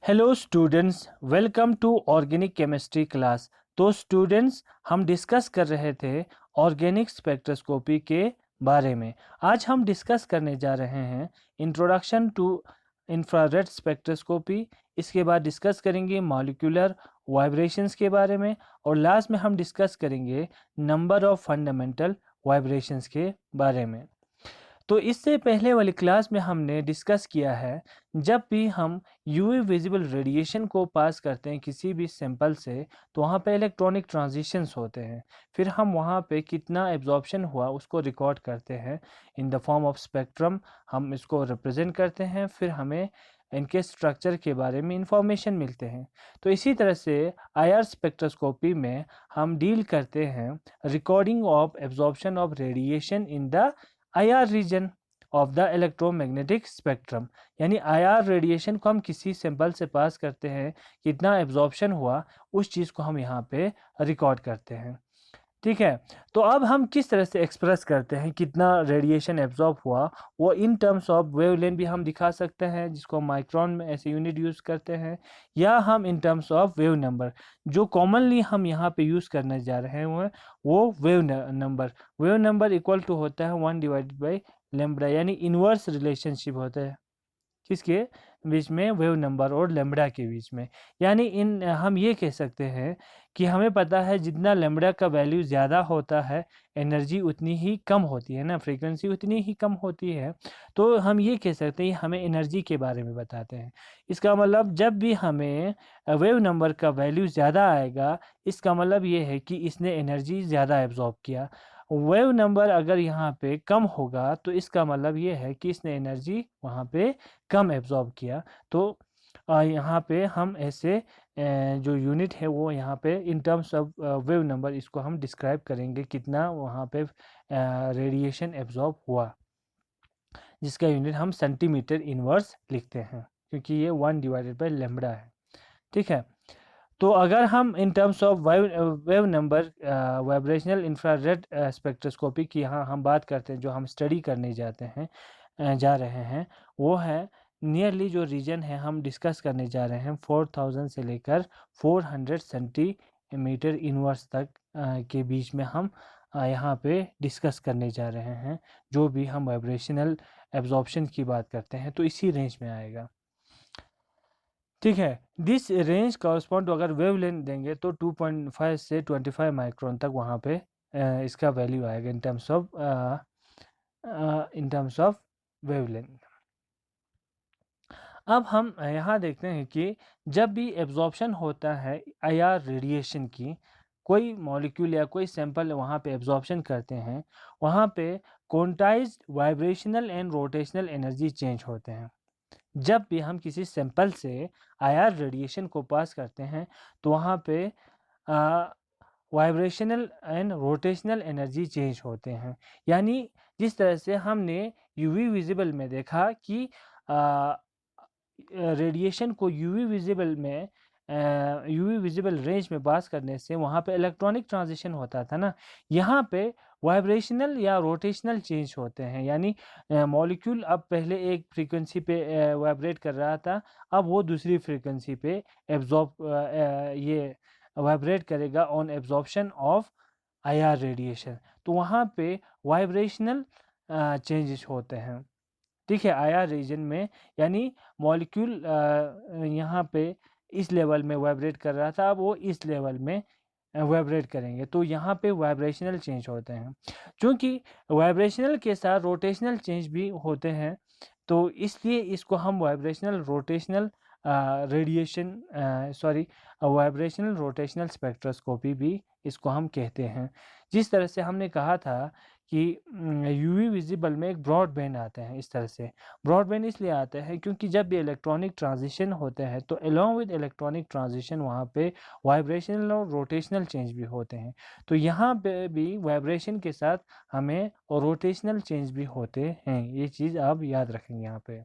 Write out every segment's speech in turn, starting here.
Hello students, welcome to organic chemistry class. तो students, हम discuss कर रहे थे ऑर्गेनिक स्पेक्ट्रोस्कोपी के बारे में। आज हम डिस्कस करने जा रहे हैं इंट्रोडक्शन टू इंफ्रारेड स्पेक्ट्रोस्कोपी। इसके बाद डिस्कस करेंगे मॉलिक्यूलर वाइब्रेशंस के बारे में, और लास्ट में हम डिस्कस करेंगे नंबर ऑफ फंडामेंटल वाइब्रेशंस के बारे में। तो इससे पहले वाली क्लास में हमने डिस्कस किया है, जब भी हम यूवी विजिबल रेडिएशन को पास करते हैं किसी भी सैंपल से, तो वहाँ पे इलेक्ट्रॉनिक ट्रांजिशंस होते हैं। फिर हम वहाँ पे कितना एब्जॉर्प्शन हुआ उसको रिकॉर्ड करते हैं in the form of spectrum. हम इसको रिप्रेजेंट करते हैं, फिर हमें इनके स्ट्रक्चर के बारे में इंफॉर्मेशन मिलते हैं। तो इसी तरह से आईआर स्पेक्ट्रोस्कोपी में हम डील करते हैं recording of absorption of radiation in the IR region of the electromagnetic spectrum. यानी IR रेडिएशन को हम किसी सैंपल से पास करते हैं, कितना एब्जॉर्प्शन हुआ उस चीज़ को हम यहाँ पे रिकॉर्ड करते हैं। ठीक है, तो अब हम किस तरह से एक्सप्रेस करते हैं कितना रेडिएशन एब्जॉर्ब हुआ, वो इन टर्म्स ऑफ वेवलेंथ भी हम दिखा सकते हैं, जिसको माइक्रोन में ऐसे यूनिट यूज़ करते हैं, या हम in terms of wave number, जो कॉमनली हम यहाँ पे यूज़ करने जा रहे हैं वो वेव नंबर इक्वल टू होता है 1/λ, यानी इन्वर्स रिलेशनशिप होता है किसके बीच में, वेव नंबर और लेम्बडा के बीच में। यानी इन हम ये कह सकते हैं कि हमें पता है जितना लेम्बडा का वैल्यू ज़्यादा होता है, एनर्जी उतनी ही कम होती है ना, फ्रीक्वेंसी उतनी ही कम होती है। तो हम ये कह सकते हैं हमें एनर्जी के बारे में बताते हैं। इसका मतलब जब भी हमें वेव नंबर का वैल्यू ज़्यादा आएगा, इसका मतलब ये है कि इसने एनर्जी ज़्यादा एब्जॉर्ब किया। वेव नंबर अगर यहाँ पे कम होगा तो इसका मतलब ये है कि इसने एनर्जी वहाँ पे कम एब्जॉर्ब किया। तो यहाँ पे हम ऐसे जो यूनिट है वो यहाँ पे in terms of wave number इसको हम डिस्क्राइब करेंगे कितना वहाँ पे रेडिएशन एब्जॉर्ब हुआ, जिसका यूनिट हम सेंटीमीटर इनवर्स लिखते हैं, क्योंकि ये 1/λ है। ठीक है, तो अगर हम in terms of wave number vibrational infrared spectroscopy की यहाँ हम बात करते हैं, जो हम स्टडी करने जाते हैं जा रहे हैं, वो है नियरली जो रीजन है हम डिस्कस करने जा रहे हैं 4000 से लेकर 400 सेंटीमीटर इनवर्स तक के बीच में हम यहाँ पे डिस्कस करने जा रहे हैं। जो भी हम वाइब्रेशनल एब्जॉर्प्शन की बात करते हैं तो इसी रेंज में आएगा। ठीक है, दिस रेंज कॉरस्पॉन्ड टू, अगर वेव लेंथ देंगे तो 2.5 से 25 माइक्रोन तक वहाँ पे इसका वैल्यू आएगा in terms of wave length. अब हम यहाँ देखते हैं कि जब भी एब्जॉर्प्शन होता है आईआर रेडिएशन की, कोई मॉलिक्यूल या कोई सैंपल वहाँ पे एब्जॉर्प्शन करते हैं, वहाँ पे quantized vibrational and rotational energy change होते हैं। जब भी हम किसी सैंपल से आईआर रेडिएशन को पास करते हैं तो वहाँ पे vibrational and rotational energy change होते हैं। यानी जिस तरह से हमने यूवी विजिबल में देखा कि रेडिएशन को यूवी विजिबल रेंज में पास करने से वहाँ पे इलेक्ट्रॉनिक ट्रांजिशन होता था ना, यहाँ पे वाइब्रेशनल या रोटेशनल चेंज होते हैं। यानी मॉलिक्यूल अब पहले एक फ्रीक्वेंसी पे वाइब्रेट कर रहा था, अब वो दूसरी फ्रीक्वेंसी पे ये वाइब्रेट करेगा on absorption of IR radiation. तो वहाँ पे वाइब्रेशनल चेंजेस होते हैं। ठीक है, आईआर रीजन में, यानी मॉलिक्यूल यहाँ पे इस लेवल में वाइब्रेट कर रहा था, अब वो इस लेवल में वाइब्रेट करेंगे, तो यहाँ पे वाइब्रेशनल चेंज होते हैं। क्योंकि वाइब्रेशनल के साथ रोटेशनल चेंज भी होते हैं, तो इसलिए इसको हम vibrational rotational vibrational rotational spectroscopy भी इसको हम कहते हैं। जिस तरह से हमने कहा था कि यूवी विजिबल में एक ब्रॉड बैंड आता है। इस तरह से ब्रॉड बैंड इसलिए आता है क्योंकि जब भी इलेक्ट्रॉनिक ट्रांजिशन होते हैं तो अलोंग विद इलेक्ट्रॉनिक ट्रांजिशन वहाँ पे वाइब्रेशनल और रोटेशनल चेंज भी होते हैं। तो यहाँ पे भी वाइब्रेशन के साथ हमें और रोटेशनल चेंज भी होते हैं। ये चीज़ आप याद रखेंगे यहाँ पे।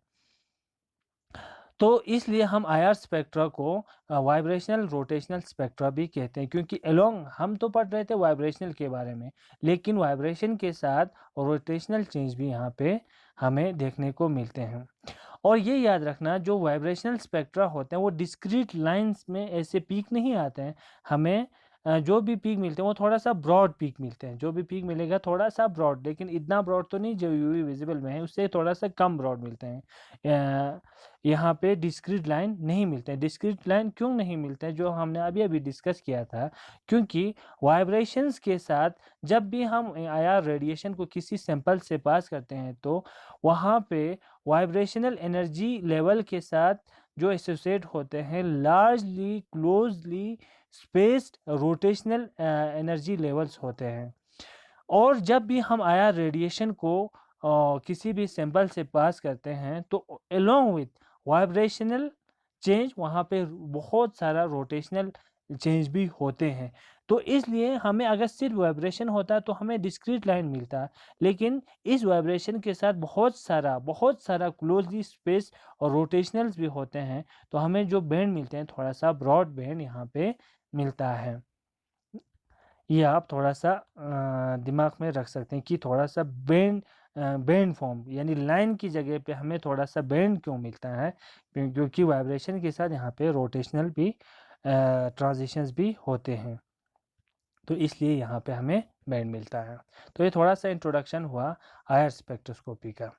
तो इसलिए हम आईआर स्पेक्ट्रा को वाइब्रेशनल रोटेशनल स्पेक्ट्रा भी कहते हैं, क्योंकि अलोंग हम तो पढ़ रहे थे वाइब्रेशनल के बारे में, लेकिन वाइब्रेशन के साथ रोटेशनल चेंज भी यहाँ पे हमें देखने को मिलते हैं। और ये याद रखना, जो वाइब्रेशनल स्पेक्ट्रा होते हैं वो डिस्क्रीट लाइंस में ऐसे पीक नहीं आते हैं। हमें जो भी पीक मिलते हैं वो थोड़ा सा ब्रॉड पीक मिलते हैं। जो भी पीक मिलेगा थोड़ा सा ब्रॉड, लेकिन इतना ब्रॉड तो नहीं जो यूवी विजिबल में है, उससे थोड़ा सा कम ब्रॉड मिलते हैं। यहाँ पे डिस्क्रीट लाइन नहीं मिलते हैं। डिस्क्रीट लाइन क्यों नहीं मिलते हैं, जो हमने अभी अभी डिस्कस किया था, क्योंकि वाइब्रेशंस के साथ जब भी हम आईआर रेडिएशन को किसी सैंपल से पास करते हैं तो वहाँ पे वाइब्रेशनल एनर्जी लेवल के साथ जो एसोसिएट होते हैं largely closely spaced rotational energy levels होते हैं। और जब भी हम आईआर रेडिएशन को किसी भी सैंपल से पास करते हैं तो अलोंग विथ वाइब्रेशनल चेंज वहाँ पे बहुत सारा रोटेशनल चेंज भी होते हैं। तो इसलिए हमें अगर सिर्फ वाइब्रेशन होता तो हमें डिस्क्रीट लाइन मिलता, लेकिन इस वाइब्रेशन के साथ बहुत सारा क्लोजली स्पेस और रोटेशनल्स भी होते हैं, तो हमें जो बैंड मिलते हैं थोड़ा सा ब्रॉड बैंड यहाँ पे मिलता है। ये आप थोड़ा सा दिमाग में रख सकते हैं कि थोड़ा सा बैंड फॉर्म यानी लाइन की जगह पे हमें थोड़ा सा बैंड क्यों मिलता है, क्योंकि वाइब्रेशन के साथ यहाँ पे रोटेशनल भी ट्रांजिशंस भी होते हैं, तो इसलिए यहाँ पे हमें बैंड मिलता है। तो ये थोड़ा सा इंट्रोडक्शन हुआ आईआर स्पेक्ट्रोस्कोपी का।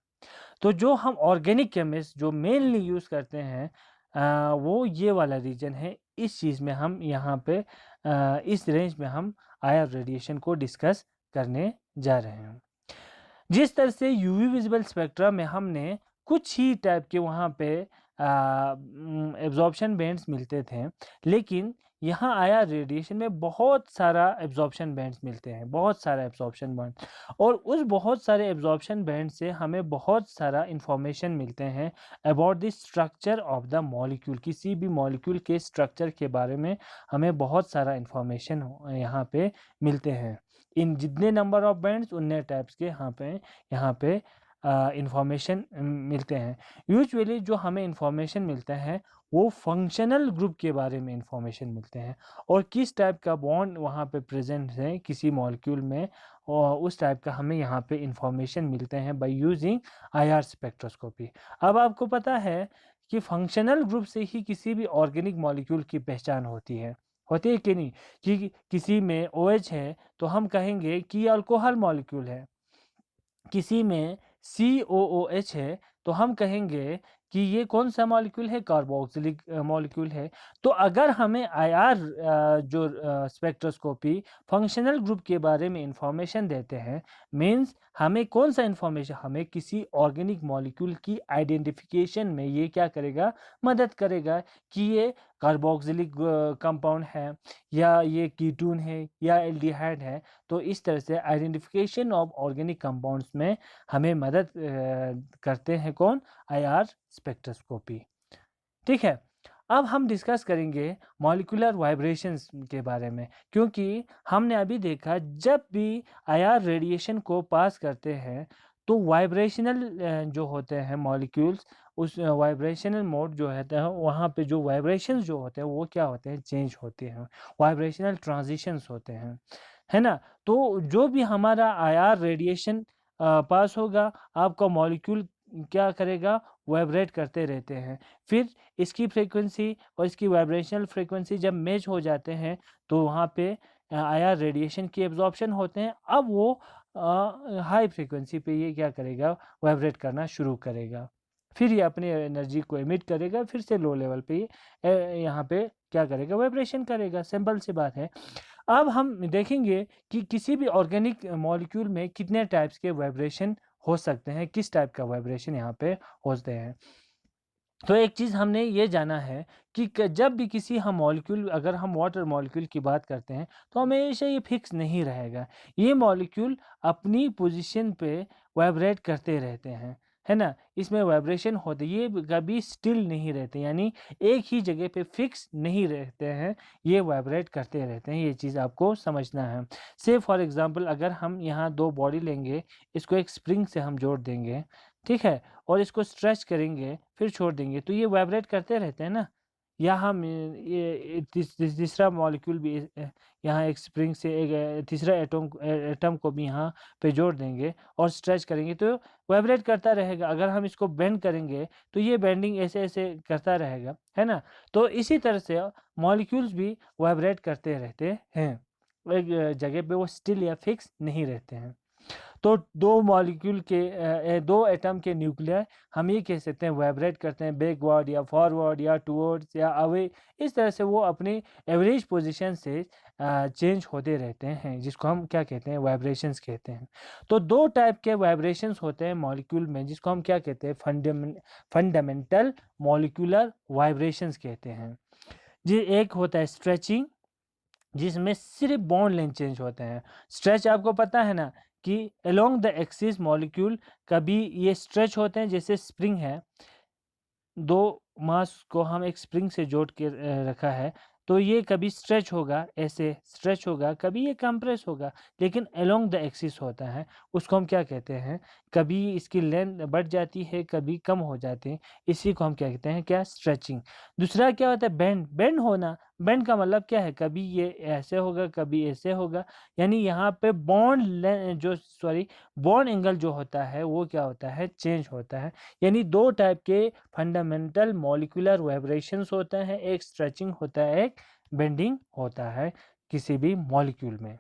तो जो हम ऑर्गेनिक केमिस्ट जो मेनली यूज़ करते हैं वो ये वाला रीजन है। इस चीज़ में हम यहाँ पे इस रेंज में हम आईआर रेडिएशन को डिस्कस करने जा रहे हैं। जिस तरह से यूवी विजिबल स्पेक्ट्रा में हमने कुछ ही टाइप के वहाँ पे एब्जॉर्प्शन बैंड्स मिलते थे, लेकिन यहाँ आया रेडिएशन में बहुत सारा एब्जॉर्प्शन बैंड्स मिलते हैं, बहुत सारा एब्जॉर्प्शन बैंड, और उस बहुत सारे एब्जॉर्प्शन बैंड से हमें बहुत सारा इंफॉर्मेशन मिलते हैं about the structure of the molecule. किसी भी मॉलिक्यूल के स्ट्रक्चर के बारे में हमें बहुत सारा इंफॉर्मेशन यहाँ पे मिलते हैं। इन जितने नंबर ऑफ बैंड्स उतने टाइप्स के यहाँ पे इंफॉर्मेशन मिलते हैं। यूजुअली जो हमें इंफॉर्मेशन मिलता है वो फंक्शनल ग्रुप के बारे में इंफॉर्मेशन मिलते हैं, और किस टाइप का बॉन्ड वहाँ पे प्रेजेंट है किसी मॉलिक्यूल में, और उस टाइप का हमें यहाँ पे इंफॉर्मेशन मिलते हैं बाय यूजिंग आईआर स्पेक्ट्रोस्कोपी। अब आपको पता है कि फंक्शनल ग्रुप से ही किसी भी ऑर्गेनिक मॉलिक्यूल की पहचान होती है कि नहीं, कि किसी में OH है तो हम कहेंगे कि ये अल्कोहल मॉलिक्यूल है, किसी में COOH है तो हम कहेंगे कि ये कौन सा मॉलिक्यूल है, कार्बोक्सिलिक मॉलिक्यूल है। तो अगर हमें आईआर जो स्पेक्ट्रोस्कोपी फंक्शनल ग्रुप के बारे में इंफॉर्मेशन देते हैं, मींस हमें कौन सा इंफॉर्मेशन, हमें किसी ऑर्गेनिक मॉलिक्यूल की आइडेंटिफिकेशन में ये क्या करेगा, मदद करेगा कि ये कार्बोक्सिलिक कंपाउंड है या ये कीटोन है या एल्डिहाइड है। तो इस तरह से आइडेंटिफिकेशन ऑफ ऑर्गेनिक कंपाउंड्स में हमें मदद करते हैं कौन, आईआर स्पेक्ट्रोस्कोपी। ठीक है, अब हम डिस्कस करेंगे मॉलिक्यूलर वाइब्रेशंस के बारे में, क्योंकि हमने अभी देखा जब भी आईआर रेडिएशन को पास करते हैं तो वाइब्रेशनल जो होते हैं मॉलिक्यूल्स, उस वाइब्रेशनल मोड जो है वहाँ पे जो वाइब्रेशंस जो होते हैं वो क्या होते हैं, चेंज होते हैं, वाइब्रेशनल ट्रांजिशंस होते हैं, है ना। तो जो भी हमारा आईआर रेडिएशन पास होगा, आपका मॉलिक्यूल क्या करेगा, वाइब्रेट करते रहते हैं। फिर इसकी फ्रीक्वेंसी और इसकी वाइब्रेशनल फ्रीक्वेंसी जब मैच हो जाते हैं तो वहाँ पे आईआर रेडिएशन की एब्जॉर्प्शन होते हैं। अब वो हाई फ्रीक्वेंसी पे ये क्या करेगा, वाइब्रेट करना शुरू करेगा, फिर ये अपनी एनर्जी को एमिट करेगा, फिर से लो लेवल पे यहाँ पे क्या करेगा, वाइब्रेशन करेगा। सिंपल सी बात है। अब हम देखेंगे कि किसी भी ऑर्गेनिक मॉलिक्यूल में कितने टाइप्स के वाइब्रेशन हो सकते हैं, किस टाइप का वाइब्रेशन यहाँ पे होते हैं। तो एक चीज़ हमने ये जाना है कि जब भी किसी हम मॉलिक्यूल, अगर हम वाटर मॉलिक्यूल की बात करते हैं तो हमेशा ये फिक्स नहीं रहेगा, ये मॉलिक्यूल अपनी पोजीशन पे वाइब्रेट करते रहते हैं, है ना। इसमें वाइब्रेशन होते, ये कभी स्टिल नहीं रहते, यानी एक ही जगह पे फिक्स नहीं रहते हैं, ये वाइब्रेट करते रहते हैं। ये चीज़ आपको समझना है। से फॉर एग्जांपल अगर हम यहाँ दो बॉडी लेंगे, इसको एक स्प्रिंग से हम जोड़ देंगे, ठीक है, और इसको स्ट्रेच करेंगे फिर छोड़ देंगे, तो ये वाइब्रेट करते रहते हैं ना, या हम ये तीसरा मॉलिक्यूल भी यहाँ एक स्प्रिंग से एक तीसरा एटम को भी यहाँ पे जोड़ देंगे और स्ट्रेच करेंगे तो वाइब्रेट करता रहेगा। अगर हम इसको बेंड करेंगे तो ये बेंडिंग ऐसे ऐसे करता रहेगा, है ना। तो इसी तरह से मॉलिक्यूल्स भी वाइब्रेट करते रहते हैं, एक जगह पे वो स्टिल या फिक्स नहीं रहते हैं। तो दो मॉलिक्यूल के दो एटम के न्यूक्लियर हम ये कह सकते हैं वाइब्रेट करते हैं, बैकवर्ड या फॉरवर्ड या टुवर्ड्स या अवे। इस तरह से वो अपनी एवरेज पोजीशन से चेंज होते रहते हैं, जिसको हम क्या कहते हैं, वाइब्रेशंस कहते हैं। तो दो टाइप के वाइब्रेशंस होते हैं मॉलिक्यूल में, जिसको हम क्या कहते हैं, फंडामेंटल मॉलिक्यूलर वाइब्रेशंस कहते हैं। जी, एक होता है स्ट्रेचिंग, जिसमें सिर्फ बॉन्ड लेंथ चेंज होते हैं। स्ट्रेच आपको पता है ना कि अलोंग द एक्सिस मॉलिक्यूल कभी ये स्ट्रेच होते हैं, जैसे स्प्रिंग है, दो मास को हम एक स्प्रिंग से जोड़ के रखा है, तो ये कभी स्ट्रेच होगा, ऐसे स्ट्रेच होगा, कभी ये कंप्रेस होगा, लेकिन अलोंग द एक्सिस होता है। उसको हम क्या कहते हैं, कभी इसकी लेंथ बढ़ जाती है, कभी कम हो जाती है, इसी को हम क्या कहते हैं, क्या, स्ट्रेचिंग। दूसरा क्या होता है, बेंड। बेंड होना, बेंड का मतलब क्या है, कभी ये ऐसे होगा, कभी ऐसे होगा, यानी यहाँ पे बॉन्ड एंगल जो होता है वो क्या होता है, चेंज होता है। यानी दो टाइप के फंडामेंटल मॉलिक्यूलर वाइब्रेशंस होते हैं, एक स्ट्रेचिंग होता है, एक बेंडिंग होता है किसी भी मॉलिक्यूल में।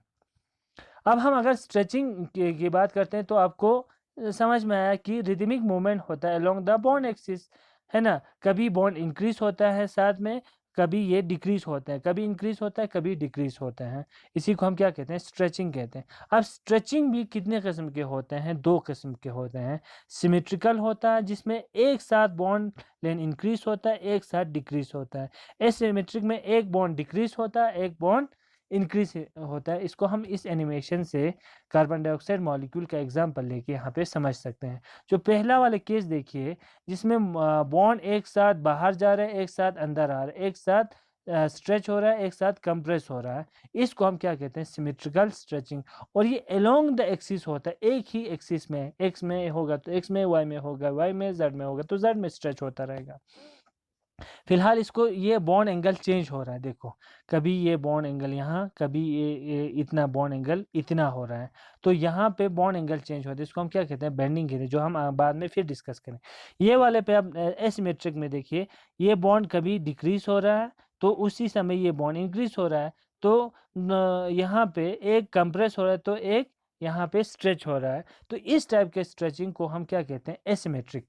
अब हम अगर स्ट्रेचिंग की बात करते हैं तो आपको समझ में आया कि रिदमिक मूवमेंट होता है अलोंग द बॉन्ड एक्सिस, है ना। कभी बॉन्ड इंक्रीज होता है साथ में, कभी ये डिक्रीज होता है, कभी इंक्रीज होता है, कभी डिक्रीज होता है। इसी को हम क्या कहते हैं, स्ट्रेचिंग कहते हैं। अब स्ट्रेचिंग भी कितने किस्म के होते हैं, दो किस्म के होते हैं। सिमेट्रिकल होता है, जिसमें एक साथ बॉन्ड लेंथ इंक्रीज होता है, एक साथ डिक्रीज होता है। एसिमेट्रिक में एक बॉन्ड डिक्रीज होता है, एक बॉन्ड इंक्रीज होता है। इसको हम इस एनिमेशन से कार्बन डाइऑक्साइड मॉलिक्यूल का एग्जांपल लेके यहाँ पे समझ सकते हैं। जो पहला वाले केस देखिए, जिसमें बॉन्ड एक साथ बाहर जा रहे हैं, एक साथ अंदर आ रहे हैं, एक साथ स्ट्रेच हो रहा है, एक साथ कंप्रेस हो रहा है, इसको हम क्या कहते हैं, सिमेट्रिकल स्ट्रेचिंग। और ये अलोंग द एक्सिस होता है, एक ही एक्सिस में, एक्स में होगा तो एक्स में, वाई में होगा वाई में, जेड में होगा तो जेड में स्ट्रेच होता रहेगा। फिलहाल इसको ये बॉन्ड एंगल चेंज हो रहा है, देखो, कभी ये बॉन्ड एंगल यहाँ, कभी ये इतना बॉन्ड एंगल इतना हो रहा है, तो यहाँ पे बॉन्ड एंगल चेंज होता है। इसको हम क्या कहते हैं, बेंडिंग कहते हैं, जो हम बाद में फिर डिस्कस करें। ये वाले पे आप एसिमेट्रिक में देखिए, ये बॉन्ड कभी डिक्रीज हो रहा है तो उसी समय ये बॉन्ड इंक्रीज हो रहा है, तो यहाँ पे एक कंप्रेस हो रहा है तो एक यहाँ पे स्ट्रेच हो रहा है। तो इस टाइप के स्ट्रेचिंग को हम क्या कहते हैं, एसिमेट्रिक।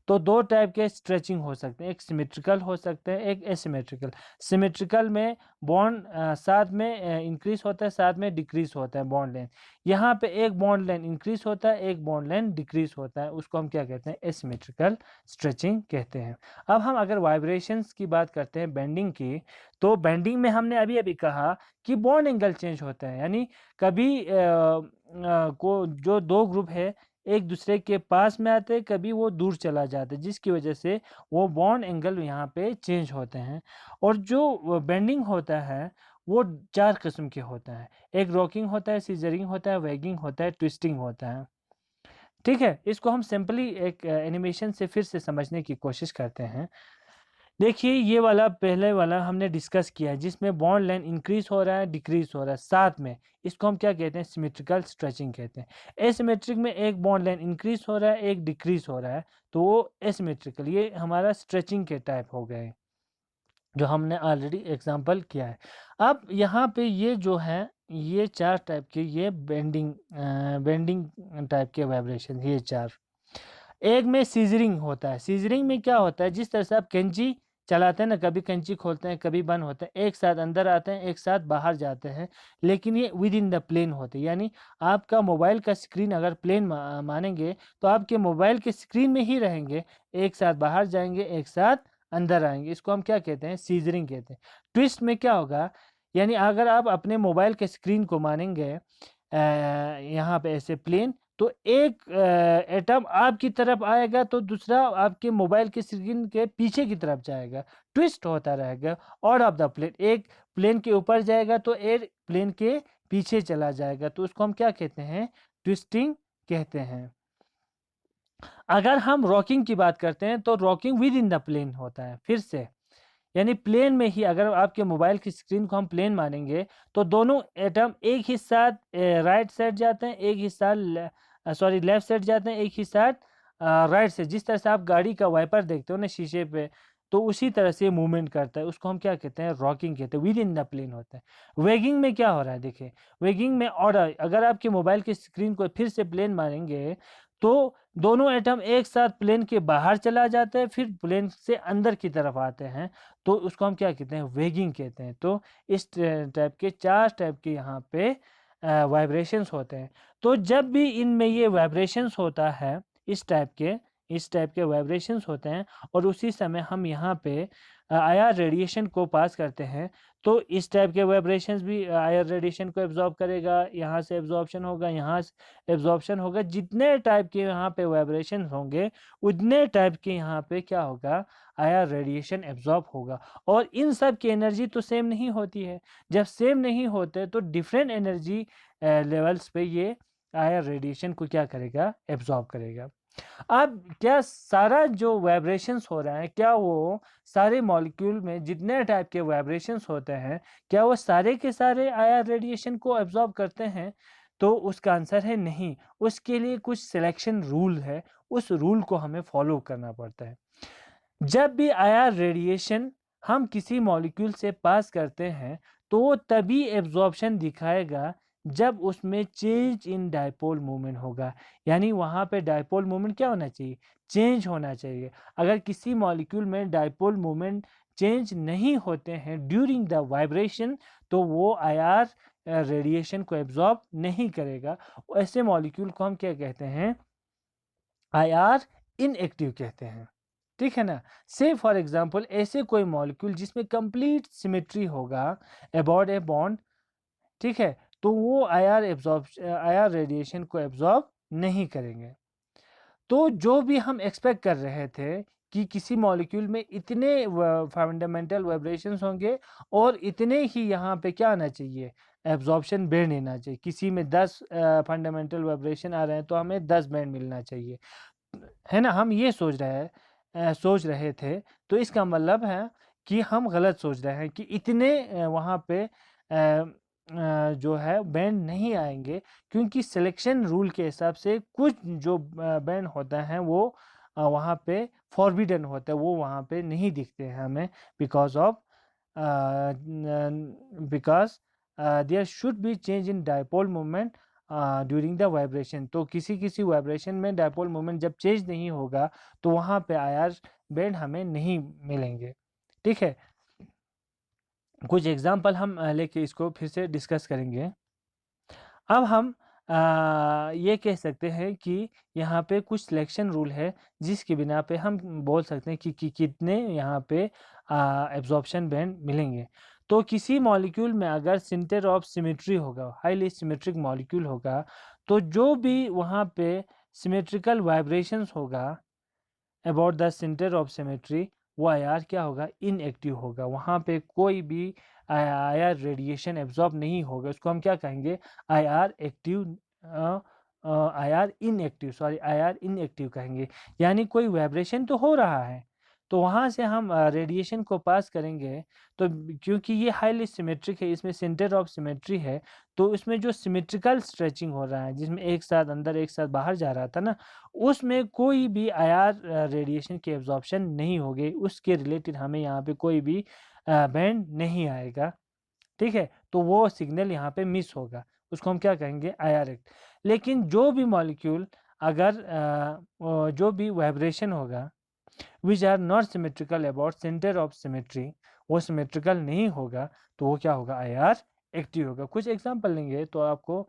तो दो टाइप के स्ट्रेचिंग हो सकते हैं, एक सिमेट्रिकल हो सकते हैं, एक एसिमेट्रिकल। सिमेट्रिकल में बॉन्ड साथ में इंक्रीज होता है, साथ में डिक्रीज होता है बॉन्ड लेंथ। यहाँ पे एक बॉन्ड लेंथ इंक्रीज होता है, एक बॉन्ड लेंथ डिक्रीज होता है, उसको हम क्या कहते हैं, एसिमेट्रिकल स्ट्रेचिंग कहते हैं। अब हम अगर वाइब्रेशंस की बात करते हैं, बेंडिंग की, तो बेंडिंग में हमने अभी अभी कहा कि बॉन्ड एंगल चेंज होता है, यानी कभी को जो दो ग्रुप है एक दूसरे के पास में आते हैं, कभी वो दूर चला जाता है, जिसकी वजह से वो बॉन्ड एंगल यहाँ पे चेंज होते हैं। और जो बेंडिंग होता है वो चार किस्म के होता है, एक रॉकिंग होता है, सीजरिंग होता है, वैगिंग होता है, ट्विस्टिंग होता है। ठीक है, इसको हम सिंपली एक एनिमेशन से फिर से समझने की कोशिश करते हैं। देखिए, ये वाला पहले वाला हमने डिस्कस किया है, जिसमें बॉन्ड लेंथ इंक्रीज हो रहा है, डिक्रीज हो रहा है साथ में, इसको हम क्या कहते हैं, सिमेट्रिकल स्ट्रेचिंग कहते हैं। एसिमेट्रिक में एक बॉन्ड लेंथ इंक्रीज हो रहा है, एक डिक्रीज हो रहा है, तो वो एसिमेट्रिकल, ये हमारा स्ट्रेचिंग के टाइप हो गए, जो हमने ऑलरेडी एग्जांपल किया है। अब यहाँ पे ये जो है, ये चार टाइप के, ये बेंडिंग टाइप के वाइब्रेशन, ये चार। एक में सीजरिंग होता है। सीजरिंग में क्या होता है, जिस तरह से आप कैंची चलाते हैं ना, कभी कैंची खोलते हैं, कभी बंद होते हैं, एक साथ अंदर आते हैं, एक साथ बाहर जाते हैं, लेकिन ये विद इन द प्लेन होते हैं। यानी आपका मोबाइल का स्क्रीन अगर प्लेन मानेंगे तो आपके मोबाइल के स्क्रीन में ही रहेंगे, एक साथ बाहर जाएंगे, एक साथ अंदर आएंगे, इसको हम क्या कहते हैं, सीजरिंग कहते हैं। ट्विस्ट में क्या होगा, यानी अगर आप अपने मोबाइल के स्क्रीन को मानेंगे यहाँ पे ऐसे प्लेन, तो एक एटम आपकी तरफ आएगा तो दूसरा आपके मोबाइल के स्क्रीन के पीछे की तरफ जाएगा, ट्विस्ट होता रहेगा। और ऑफ द प्लेन, एक प्लेन के ऊपर जाएगा तो एक प्लेन के पीछे चला जाएगा, तो उसको हम क्या कहते हैं, ट्विस्टिंग कहते हैं। अगर हम रॉकिंग की बात करते हैं तो rocking within the plane होता है। फिर से यानी प्लेन में ही अगर आपके मोबाइल की स्क्रीन को हम प्लेन मानेंगे तो दोनों एटम एक ही साथ राइट साइड जाते हैं, एक ही साथ लेफ्ट साइड जाते हैं, एक ही साथ राइट से। जिस तरह से आप गाड़ी का वाइपर देखते हो ना शीशे पे, तो उसी तरह से मूवमेंट करता है, उसको हम क्या कहते हैं, रॉकिंग कहते हैं, विद इन द प्लेन होता है। वेगिंग में क्या हो रहा है देखिए, वेगिंग में ऑर्डर, अगर आपके मोबाइल की स्क्रीन को फिर से प्लेन मानेंगे तो दोनों एटम एक साथ प्लेन के बाहर चला जाता है, फिर प्लेन से अंदर की तरफ आते हैं, तो उसको हम क्या कहते हैं, वेगिंग कहते हैं। तो इस टाइप के 4 टाइप के यहाँ पे वाइब्रेशंस होते हैं। तो जब भी इनमें ये वाइब्रेशंस होता है, इस टाइप के वाइब्रेशंस होते हैं, और उसी समय हम यहाँ पे आईआर रेडिएशन को पास करते हैं, तो इस टाइप के वाइब्रेशंस भी आईआर रेडिएशन को एब्जॉर्ब करेगा, यहाँ से एब्जॉर्प्शन होगा, यहाँ से एब्जॉर्प्शन होगा। जितने टाइप के यहाँ पे वाइब्रेशन होंगे उतने टाइप के यहाँ पे क्या होगा, आईआर रेडिएशन एब्जॉर्ब होगा। और इन सब की एनर्जी तो सेम नहीं होती है। जब सेम नहीं होते तो डिफरेंट एनर्जी लेवल्स पे ये आईआर रेडिएशन को क्या करेगा, एब्जॉर्ब करेगा। अब क्या सारा जो वाइब्रेशंस हो रहा है, क्या वो सारे मॉलिक्यूल में जितने टाइप के वाइब्रेशंस होते हैं, क्या वो सारे के सारे आईआर रेडिएशन को एब्जॉर्ब करते हैं? तो उसका आंसर है नहीं। उसके लिए कुछ सिलेक्शन रूल है, उस रूल को हमें फॉलो करना पड़ता है। जब भी आईआर रेडिएशन हम किसी मॉलिक्यूल से पास करते हैं तो वो तभी एब्जॉर्प्शन दिखाएगा जब उसमें चेंज इन डायपोल मोमेंट होगा। यानी वहाँ पे डायपोल मोमेंट क्या होना चाहिए, चेंज होना चाहिए। अगर किसी मॉलिक्यूल में डायपोल मोमेंट चेंज नहीं होते हैं ड्यूरिंग द वाइब्रेशन, तो वो आईआर रेडिएशन को एब्जॉर्ब नहीं करेगा। ऐसे मॉलिक्यूल को हम क्या कहते हैं, आईआर इनएक्टिव कहते हैं। ठीक है ना। से फॉर एग्जांपल ऐसे कोई मॉलिक्यूल जिसमें कंप्लीट सिमेट्री होगा अबाउट ए बॉन्ड, ठीक है, तो वो आईआर रेडिएशन को एब्जॉर्ब नहीं करेंगे। तो जो भी हम एक्सपेक्ट कर रहे थे कि किसी मॉलिक्यूल में इतने फंडामेंटल वाइब्रेशंस होंगे और इतने ही यहाँ पे क्या आना चाहिए, एब्जॉर्प्शन बैंड लेना चाहिए। किसी में 10 फंडामेंटल वाइब्रेशन आ रहे हैं तो हमें 10 बैंड मिलना चाहिए, है ना। हम ये सोच रहे थे, तो इसका मतलब है कि हम गलत सोच रहे हैं कि इतने वहाँ पे जो है बैंड नहीं आएंगे, क्योंकि सिलेक्शन रूल के हिसाब से कुछ जो बैंड होता है वो वहाँ पे फॉरबिडन होता है, वो वहाँ पे नहीं दिखते हैं हमें, because of because there should be change in dipole moment during the vibration. तो किसी किसी वाइब्रेशन में डायपोल मोमेंट जब चेंज नहीं होगा तो वहाँ पे आईआर बैंड हमें नहीं मिलेंगे। ठीक है, कुछ एग्जांपल हम लेके इसको फिर से डिस्कस करेंगे। अब हम ये कह सकते हैं कि यहाँ पे कुछ सिलेक्शन रूल है जिसकी बिना पे हम बोल सकते हैं कि कितने यहाँ पे एब्जॉर्प्शन बैंड मिलेंगे। तो किसी मॉलिक्यूल में अगर सेंटर ऑफ सिमेट्री होगा, हाईली सिमेट्रिक मॉलिक्यूल होगा, तो जो भी वहाँ पे सिमेट्रिकल वाइब्रेशंस होगा about the centre of symmetry, वो आईआर क्या होगा, इनएक्टिव होगा। वहाँ पे कोई भी आईआर रेडिएशन एब्जॉर्ब नहीं होगा। उसको हम क्या कहेंगे, IR active, IR inactive, sorry IR inactive कहेंगे। यानी कोई वाइब्रेशन तो हो रहा है, तो वहाँ से हम रेडिएशन को पास करेंगे, तो क्योंकि ये हाईली सिमेट्रिक है, इसमें सेंटर ऑफ सिमेट्री है, तो इसमें जो सिमेट्रिकल स्ट्रेचिंग हो रहा है, जिसमें एक साथ अंदर एक साथ बाहर जा रहा था ना, उसमें कोई भी आईआर रेडिएशन की एब्जॉर्प्शन नहीं होगी। उसके रिलेटेड हमें यहाँ पे कोई भी बैंड नहीं आएगा। ठीक है, तो वो सिग्नल यहाँ पे मिस होगा, उसको हम क्या कहेंगे, आईआर एक्ट। लेकिन जो भी मॉलिक्यूल अगर जो भी वाइब्रेशन होगा which are not symmetrical about centre of symmetry, वो सिमेट्रिकल नहीं होगा, तो वो क्या होगा, आईआर एक्टिव होगा। कुछ एग्जांपल लेंगे तो आपको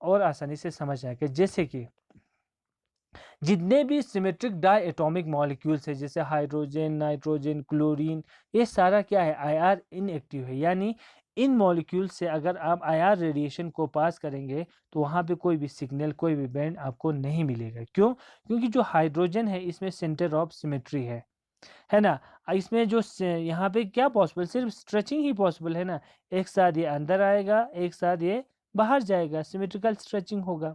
और आसानी से समझ आएगा। जैसे कि जितने भी सिमेट्रिक डाई एटॉमिक मॉलिक्यूल्स है, जैसे हाइड्रोजन, नाइट्रोजन, क्लोरीन, ये सारा क्या है, आईआर इनएक्टिव है। यानी इन मॉलिक्यूल से अगर आप आईआर रेडिएशन को पास करेंगे तो वहाँ पे कोई भी सिग्नल, कोई भी बैंड आपको नहीं मिलेगा। क्यों? क्योंकि जो हाइड्रोजन है इसमें सेंटर ऑफ सिमेट्री है ना। इसमें जो यहाँ पे क्या पॉसिबल, सिर्फ स्ट्रेचिंग ही पॉसिबल है ना। एक साथ ये अंदर आएगा, एक साथ ये बाहर जाएगा, सिमेट्रिकल स्ट्रेचिंग होगा,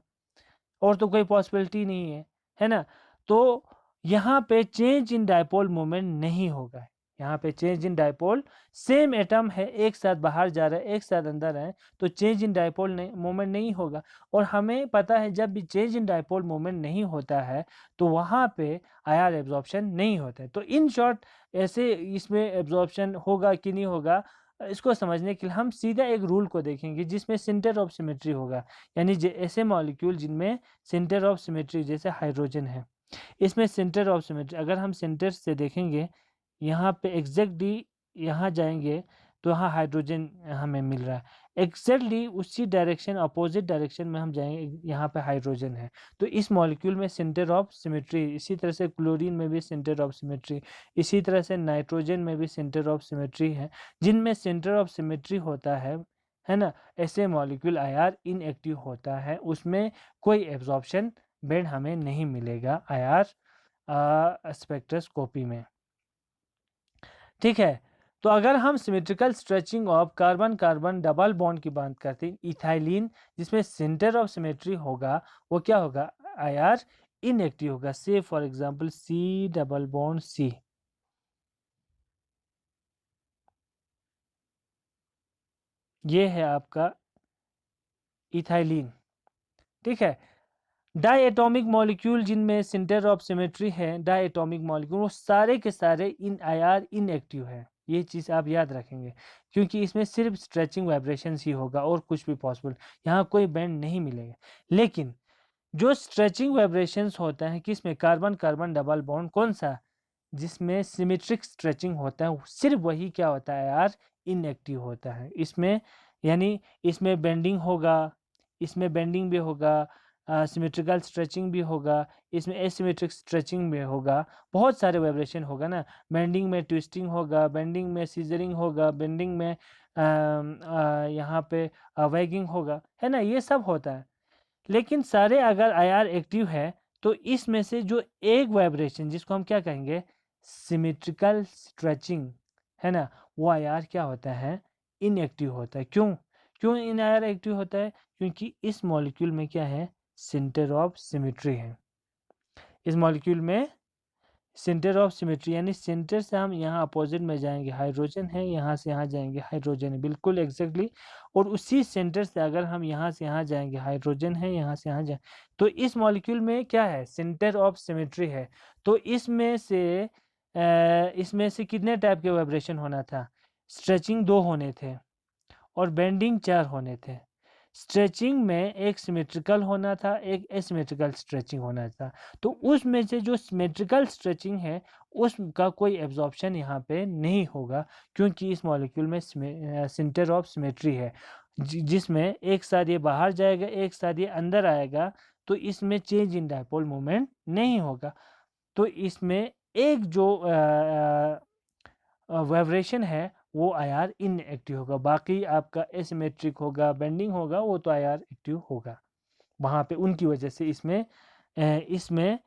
और तो कोई पॉसिबिलिटी नहीं है ना। तो यहाँ पे चेंज इन डायपोल मोमेंट नहीं होगा, यहाँ पे change in dipole, same atom है, एक साथ बाहर जा रहा है एक साथ अंदर है, तो चेंज इन डायपोल मोमेंट नहीं होगा। और हमें पता है जब भी चेंज इन डायपोल मोमेंट नहीं होता है तो वहाँ पे आईआर एब्जॉर्प्शन नहीं होता है। तो इन शॉर्ट ऐसे इसमें एब्जॉर्प्शन होगा कि नहीं होगा, इसको समझने के लिए हम सीधा एक रूल को देखेंगे जिसमें सेंटर ऑफ सिमेट्री होगा, यानी ऐसे मॉलिक्यूल जिनमें सेंटर ऑफ सिमेट्री, जैसे हाइड्रोजन है, इसमें सेंटर ऑफ सिमेट्री अगर हम सेंटर से देखेंगे, यहाँ पे एग्जैक्टली यहाँ जाएंगे तो यहाँ हाइड्रोजन हमें मिल रहा है, एग्जैक्टली उसी डायरेक्शन अपोजिट डायरेक्शन में हम जाएंगे, यहाँ पे हाइड्रोजन है। तो इस मॉलिक्यूल में सेंटर ऑफ सिमेट्री, इसी तरह से क्लोरीन में भी सेंटर ऑफ सिमेट्री, इसी तरह से नाइट्रोजन में भी सेंटर ऑफ सिमेट्री है। जिनमें सेंटर ऑफ सिमेट्री होता है ना, ऐसे मॉलिक्यूल आईआर इनएक्टिव होता है, उसमें कोई एब्जॉर्प्शन बैंड हमें नहीं मिलेगा आईआर स्पेक्ट्रोस्कोपी में। ठीक है, तो अगर हम symmetrical stretching of carbon carbon double bond की बात करते हैं, इथाइलिन जिसमें सेंटर ऑफ सिमेट्री होगा वो क्या होगा, आईआर इनएक्टिव होगा। Say for example C double bond C, ये है आपका इथाइलिन। ठीक है, डायटोमिक मॉलिक्यूल जिनमें सेंटर ऑफ सिमेट्री है, डायटोमिक मॉलिक्यूल वो सारे के सारे इन आईआर इनएक्टिव है। ये चीज़ आप याद रखेंगे क्योंकि इसमें सिर्फ स्ट्रेचिंग वाइब्रेशंस ही होगा और कुछ भी पॉसिबल, यहाँ कोई बैंड नहीं मिलेगा। लेकिन जो स्ट्रेचिंग वाइब्रेशंस होता है किसमें, कार्बन कार्बन डबल बॉन्ड, कौन सा, जिसमें सिमेट्रिक स्ट्रेचिंग होता है, सिर्फ वही क्या होता है यार, इनएक्टिव होता है। इसमें यानी इसमें बेंडिंग होगा, इसमें बेंडिंग भी होगा, सिमेट्रिकल स्ट्रेचिंग भी होगा, इसमें एसिमेट्रिक स्ट्रेचिंग भी होगा, बहुत सारे वाइब्रेशन होगा ना, बेंडिंग में ट्विस्टिंग होगा, बेंडिंग में सीजरिंग होगा, बेंडिंग में यहाँ पे वैगिंग होगा, है ना, ये सब होता है। लेकिन सारे अगर आईआर एक्टिव है तो इसमें से जो एक वाइब्रेशन जिसको हम क्या कहेंगे, सिमेट्रिकल स्ट्रेचिंग, है ना, वो आईआर क्या होता है, इनएक्टिव होता है। क्यों क्यों इन आईआर एक्टिव होता है, क्योंकि इस मॉलिक्यूल में क्या है, सेंटर ऑफ सिमेट्री है। इस मॉलिक्यूल में सेंटर ऑफ सिमेट्री, यानी सेंटर से हम यहाँ अपोजिट में जाएंगे, हाइड्रोजन है, यहाँ से यहाँ जाएंगे हाइड्रोजन है, बिल्कुल एग्जैक्टली। और उसी सेंटर से अगर हम यहाँ से यहाँ जाएंगे, हाइड्रोजन है, यहाँ से यहाँ जाए, तो इस मॉलिक्यूल में क्या है, सेंटर ऑफ सिमेट्री है। तो इसमें से कितने टाइप के वाइब्रेशन होना था, स्ट्रेचिंग 2 होने थे और बेंडिंग 4 होने थे। स्ट्रेचिंग में एक सिमेट्रिकल होना था, एक एसिमेट्रिकल स्ट्रेचिंग होना था। तो उसमें से जो सिमेट्रिकल स्ट्रेचिंग है उसका कोई एब्जॉर्प्शन यहाँ पे नहीं होगा, क्योंकि इस मॉलिक्यूल में सेंटर ऑफ सिमेट्री है, जिसमें एक साथ ये बाहर जाएगा एक साथ ये अंदर आएगा, तो इसमें चेंज इन डायपोल मोमेंट नहीं होगा। तो इसमें एक जो वाइब्रेशन है वो आईआर इनएक्टिव होगा, बाकी आपका एसिमेट्रिक होगा, बेंडिंग होगा, वो तो आईआर एक्टिव होगा वहाँ पे। उनकी वजह से इसमें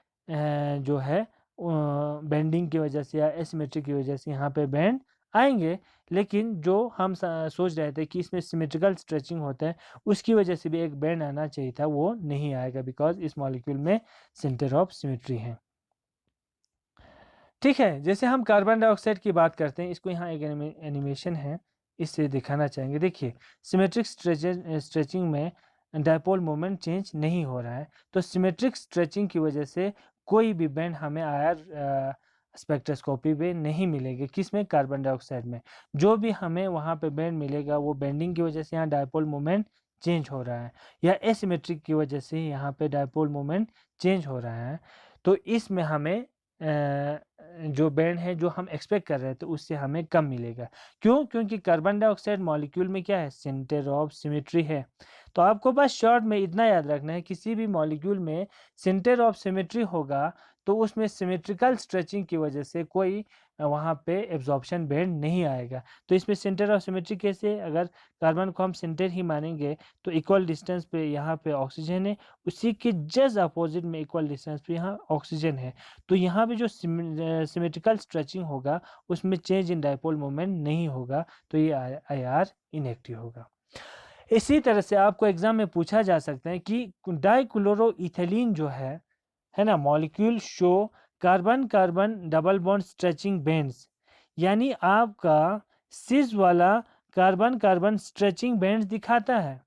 जो है बेंडिंग की वजह से या एसिमेट्रिक की वजह से यहाँ पे बैंड आएंगे। लेकिन जो हम सोच रहे थे कि इसमें सिमेट्रिकल स्ट्रेचिंग होता है उसकी वजह से भी एक बैंड आना चाहिए था, वो नहीं आएगा बिकॉज इस मॉलिक्यूल में सेंटर ऑफ सिमेट्री है। ठीक है, जैसे हम कार्बन डाइऑक्साइड की बात करते हैं, इसको यहाँ एक एनिमेशन है, इससे दिखाना चाहेंगे। देखिए, सिमेट्रिक स्ट्रेचिंग में डायपोल मोमेंट चेंज नहीं हो रहा है, तो सिमेट्रिक स्ट्रेचिंग की वजह से कोई भी बैंड हमें आईआर स्पेक्ट्रोस्कोपी पे नहीं मिलेगी। किस में, कार्बन डाइऑक्साइड में। जो भी हमें वहाँ पे बैंड मिलेगा वो बेंडिंग की वजह से यहाँ डायपोल मोमेंट चेंज हो रहा है, या एसिमेट्रिक की वजह से यहाँ पे डायपोल मोमेंट चेंज हो रहा है। तो इसमें हमें जो बैंड है जो हम एक्सपेक्ट कर रहे थे उससे हमें कम मिलेगा। क्यों, क्योंकि कार्बन डाइऑक्साइड मॉलिक्यूल में क्या है, सेंटर ऑफ सिमेट्री है। तो आपको बस शॉर्ट में इतना याद रखना है, किसी भी मॉलिक्यूल में सेंटर ऑफ सिमेट्री होगा तो उसमें सिमेट्रिकल स्ट्रेचिंग की वजह से कोई वहाँ पे एब्जॉर्प्शन बैंड नहीं आएगा। तो इसमें सेंटर ऑफ सिमेट्री कैसे, अगर कार्बन को हम सेंटर ही मानेंगे तो इक्वल डिस्टेंस पे यहाँ पे ऑक्सीजन है, उसी के जस्ट अपोजिट में इक्वल डिस्टेंस पे यहाँ ऑक्सीजन है। तो यहाँ पे जो सिमेट्रिकल स्ट्रेचिंग होगा उसमें चेंज इन डायपोल मोमेंट नहीं होगा, तो ये आईआर इनएक्टिव होगा। इसी तरह से आपको एग्जाम में पूछा जा सकता है कि डाइक्लोरोइथिलीन जो है ना, molecule show carbon carbon double bond stretching bands, यानी आपका सिस वाला कार्बन कार्बन स्ट्रेचिंग बैंड दिखाता है,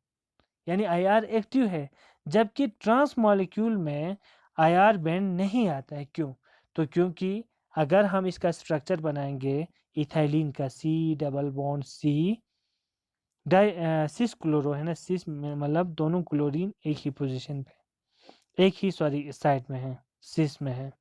यानी आईआर एक्टिव है, जबकि ट्रांस मॉलिक्यूल में आईआर बैंड नहीं आता है। क्यों? तो क्योंकि अगर हम इसका स्ट्रक्चर बनाएंगे इथाइलिन का C double bond C di cis chloro है ना, सिस में मतलब दोनों क्लोरीन एक ही पोजीशन पे, एक ही सॉरी साइड में है, सिस में है,